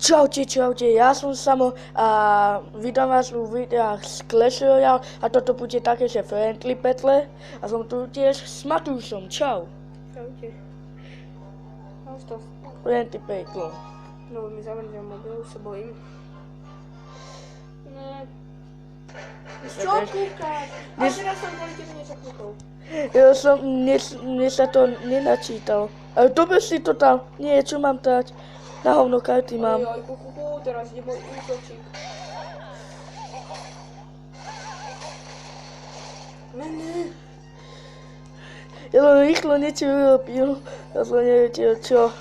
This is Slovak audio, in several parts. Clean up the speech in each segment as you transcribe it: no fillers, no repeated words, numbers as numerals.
Čaute, ja som Samo a vítam vás u videách z Clash Royale a toto bude také, že friendly battle a som tu tiež s Matúšom, čau. Čaute. Máš to? Friendly battle. No, mi zavrňujem mobil, sa bojím. Ne. Čo kúkáš? A teraz som kvôli tebe niečo kúkol. Ja som, mne sa to nenačítal. Ale dobre si to tam, nie, čo mám dať? Na hovno karty mám. Ojoj, teraz ide môj útočík. Ne. Ja len rýchlo niečo urobil, ja som nevedel čo.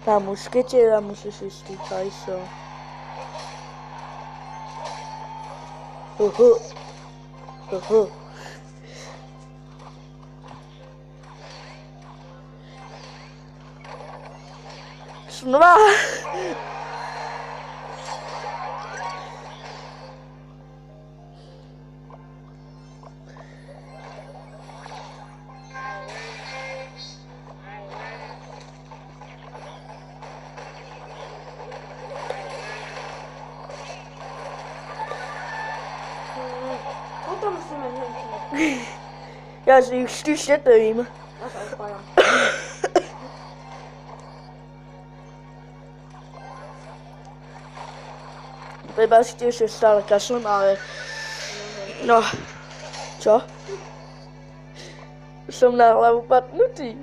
Na mušketiera musíš ísť tým pajsom. Oho. Znova. Potom musíme hneď. Ja si ich vždy šetrím. Ja sa odpájam. Prebačte, že stále kašlem, ale... No. Čo? Som na hlavu patnutý.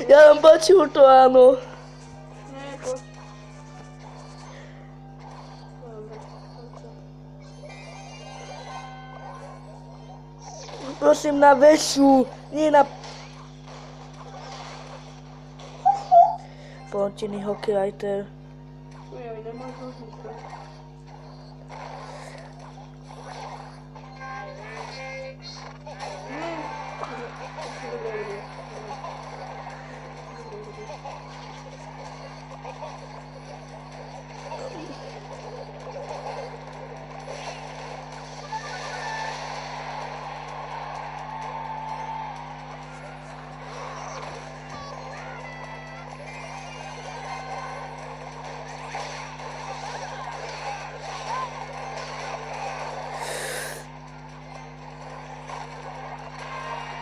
Ja len počul to, áno. Nie, poď. Prosím na väčšiu, nie na... Plontený hockeylighter. Ojoj, nemáš nožničku.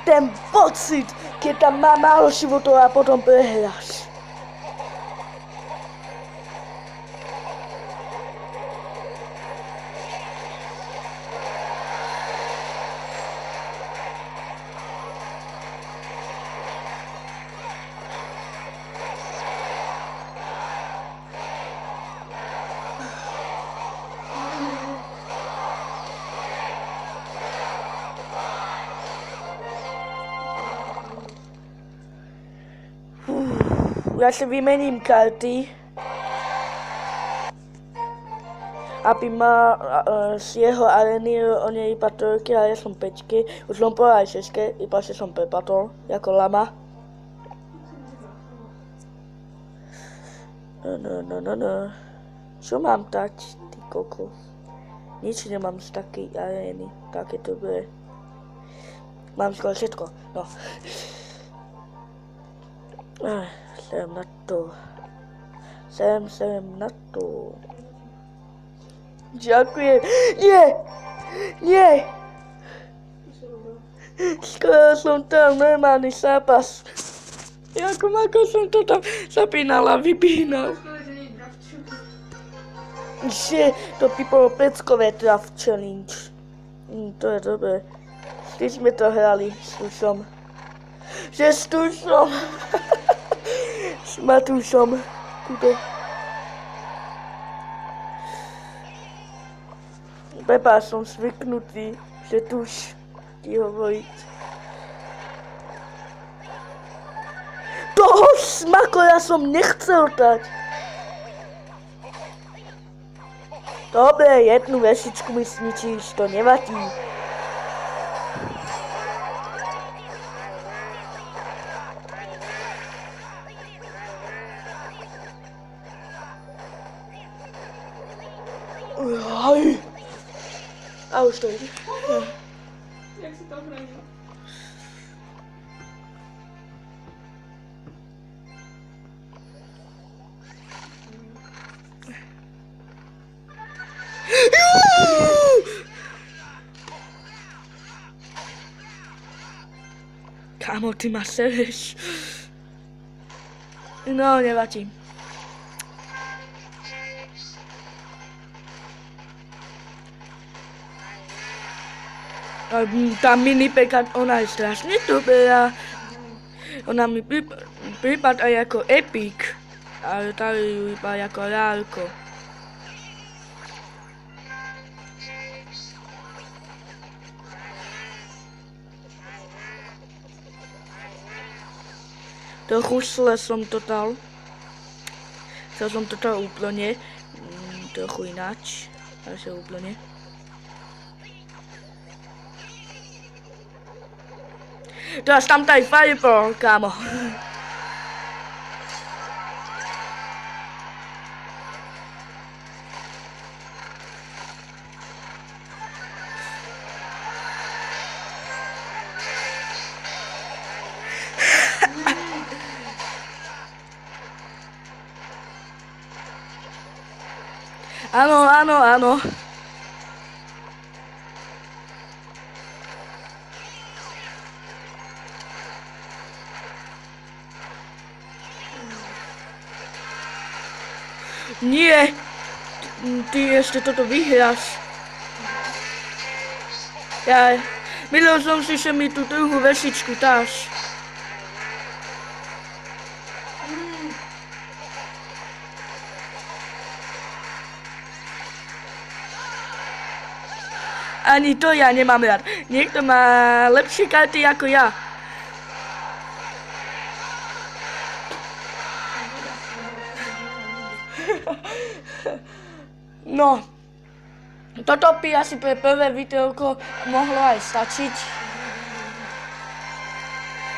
Ten pocit, keď tam má málo životov a potom prehráš. Ja si vymením karty, aby ma z jeho arény on je iba 3 a ja som 5. Už som povedal 6, iba že som prepadol, ako lama. No. Čo mám dať, ty kokos? Nič nemám z takej arény, také dobré. Mám skoro všetko, no. Sem na to. Ďakujem. Nie. Skoro som tam normálny zápas. Ako som to tam zapínal a vypínal. Že to by bolo peckové draft challenge. To je dobré. Vždy sme to hrali s Tušom. S Matúšom. Tuto. Beba, som zvyknutý, že tuž ti hovoriť. Toho smakora som nechcel dať. Dobre, jednu vešičku mi zničíš, to nevadí. A už to ide. Jak si to hrajú? Kámo, ty ma sereš. No, nevadí. Tá minipeka, ona je strašne dobrá. Ona mi prípada ako epic. Ale tá ju iba ako rárko. Trochu zle som to dal. Chcel som to dal úplne. Trochu ináč. Takže úplne. Teraz tam taj fireball, kámo. Áno, áno, áno. Nie, ty ešte toto vyhráš. Ja myslel som si, že mi tú druhú vešičku dáš. Ani to ja nemám rád. Niekto má lepšie karty ako ja. No, toto by asi pre prvé videoko mohlo aj stačiť.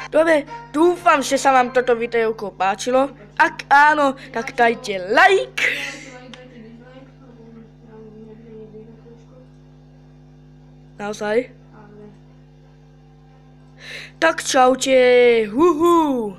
Dobre, dúfam, že sa vám toto videoko páčilo. Ak áno, tak dajte like. Naozaj? Tak čaute, huhu.